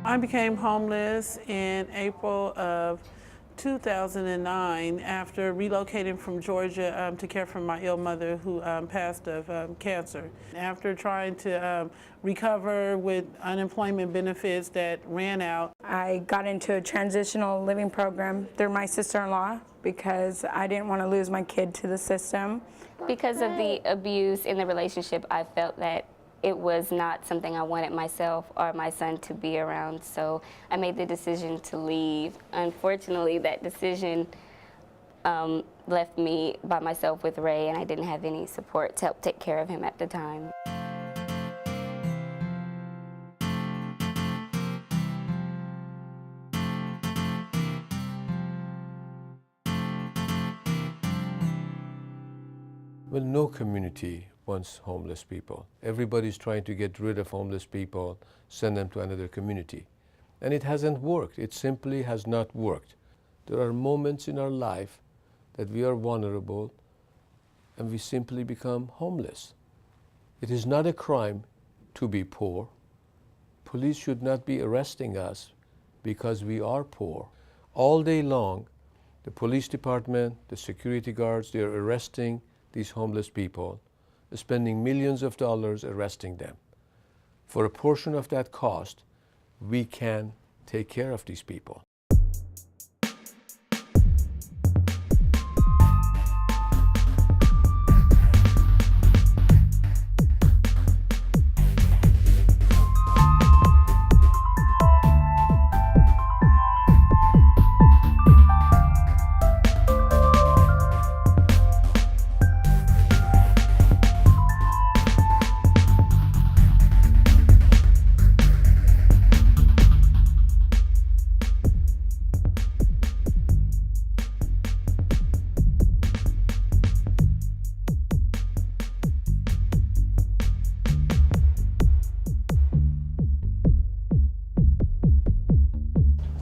I became homeless in April of 2009 after relocating from Georgia to care for my ill mother who passed of cancer. After trying to recover with unemployment benefits that ran out, I got into a transitional living program through my sister-in-law because I didn't want to lose my kid to the system. Because of the abuse in the relationship, I felt that it was not something I wanted myself or my son to be around, so I made the decision to leave. Unfortunately, that decision left me by myself with Ray, and I didn't have any support to help take care of him at the time. Well, no community wants homeless people. Everybody's trying to get rid of homeless people, send them to another community. And it hasn't worked. It simply has not worked. There are moments in our life that we are vulnerable and we simply become homeless. It is not a crime to be poor. Police should not be arresting us because we are poor. All day long, the police department, the security guards, they're arresting these homeless people, spending millions of dollars arresting them. For a portion of that cost, we can take care of these people.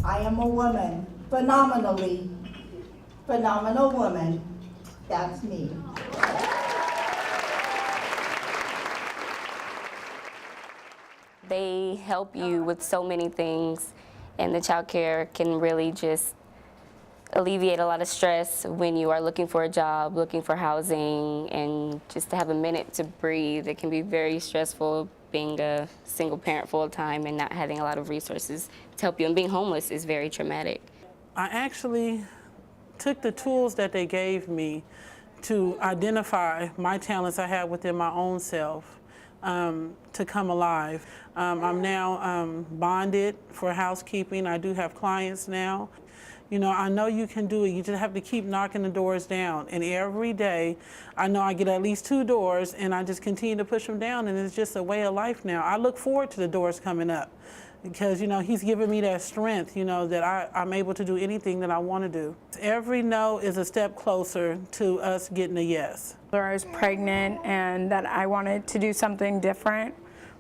I am a woman, phenomenal woman. That's me. They help you with so many things, and the child care can really just alleviate a lot of stress when you are looking for a job, looking for housing, and just to have a minute to breathe. It can be very stressful being a single parent full-time and not having a lot of resources to help you, and being homeless is very traumatic. I actually took the tools that they gave me to identify my talents I had within my own self to come alive. I'm now bonded for housekeeping. I do have clients now. You know, I know you can do it. You just have to keep knocking the doors down. And every day, I know I get at least 2 doors, and I just continue to push them down, and it's just a way of life now. I look forward to the doors coming up because, you know, he's given me that strength, you know, that I'm able to do anything that I want to do. Every no is a step closer to us getting a yes. I was pregnant and that I wanted to do something different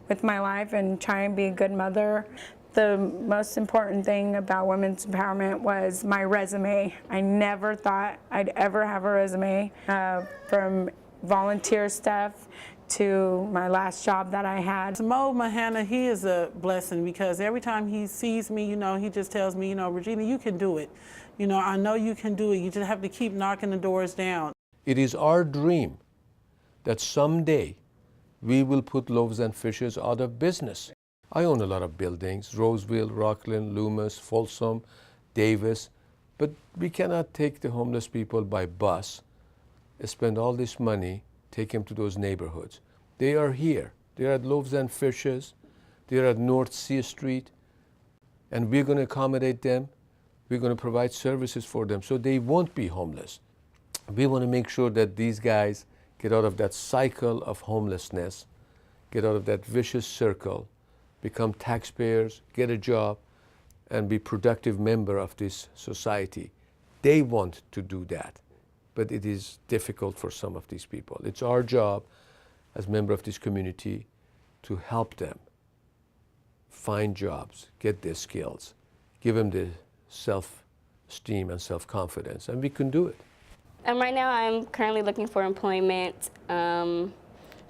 with my life and try and be a good mother. The most important thing about women's empowerment was my resume. I never thought I'd ever have a resume, from volunteer stuff to my last job that I had. Mo Mahana, he is a blessing because every time he sees me, you know, he just tells me, you know, Regina, you can do it. You know, I know you can do it. You just have to keep knocking the doors down. It is our dream that someday we will put Loaves and Fishes out of business. I own a lot of buildings, Roseville, Rockland, Loomis, Folsom, Davis, but we cannot take the homeless people by bus, spend all this money, take them to those neighborhoods. They are here. They're at Loaves and Fishes. They're at North C Street, and we're going to accommodate them. We're going to provide services for them so they won't be homeless. We want to make sure that these guys get out of that cycle of homelessness, get out of that vicious circle, become taxpayers, get a job, and be productive member of this society. They want to do that, but it is difficult for some of these people. It's our job as member of this community to help them find jobs, get their skills, give them the self-esteem and self-confidence, and we can do it. Right now I'm currently looking for employment.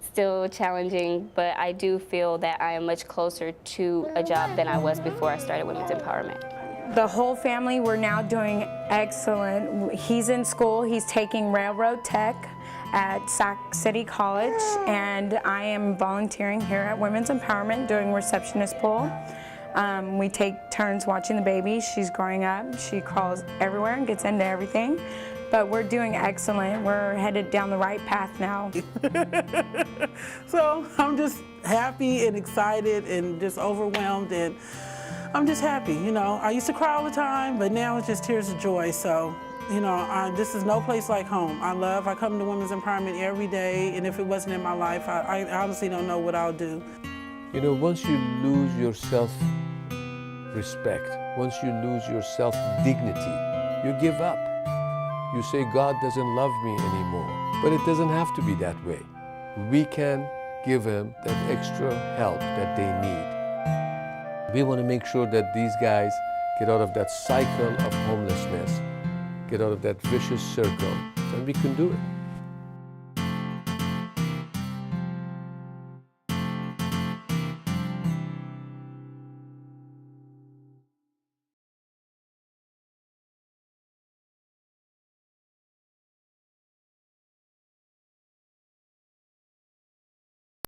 still challenging, but I do feel that I am much closer to a job than I was before I started women's empowerment. The whole family, we're now doing excellent. He's in school, he's taking railroad tech at Sac City College, and I am volunteering here at Women's Empowerment doing receptionist pool. We take turns watching the baby. She's growing up. She crawls everywhere and gets into everything. But we're doing excellent. We're headed down the right path now. So I'm just happy and excited and just overwhelmed, and I'm just happy. You know, I used to cry all the time, but now it's just tears of joy. So, you know, this is no place like home. I come to Women's Empowerment every day, and if it wasn't in my life, I honestly don't know what I'll do. You know, once you lose your self-respect, once you lose your self-dignity, you give up. You say, God doesn't love me anymore. But it doesn't have to be that way. We can give them that extra help that they need. We want to make sure that these guys get out of that cycle of homelessness, get out of that vicious circle, and we can do it.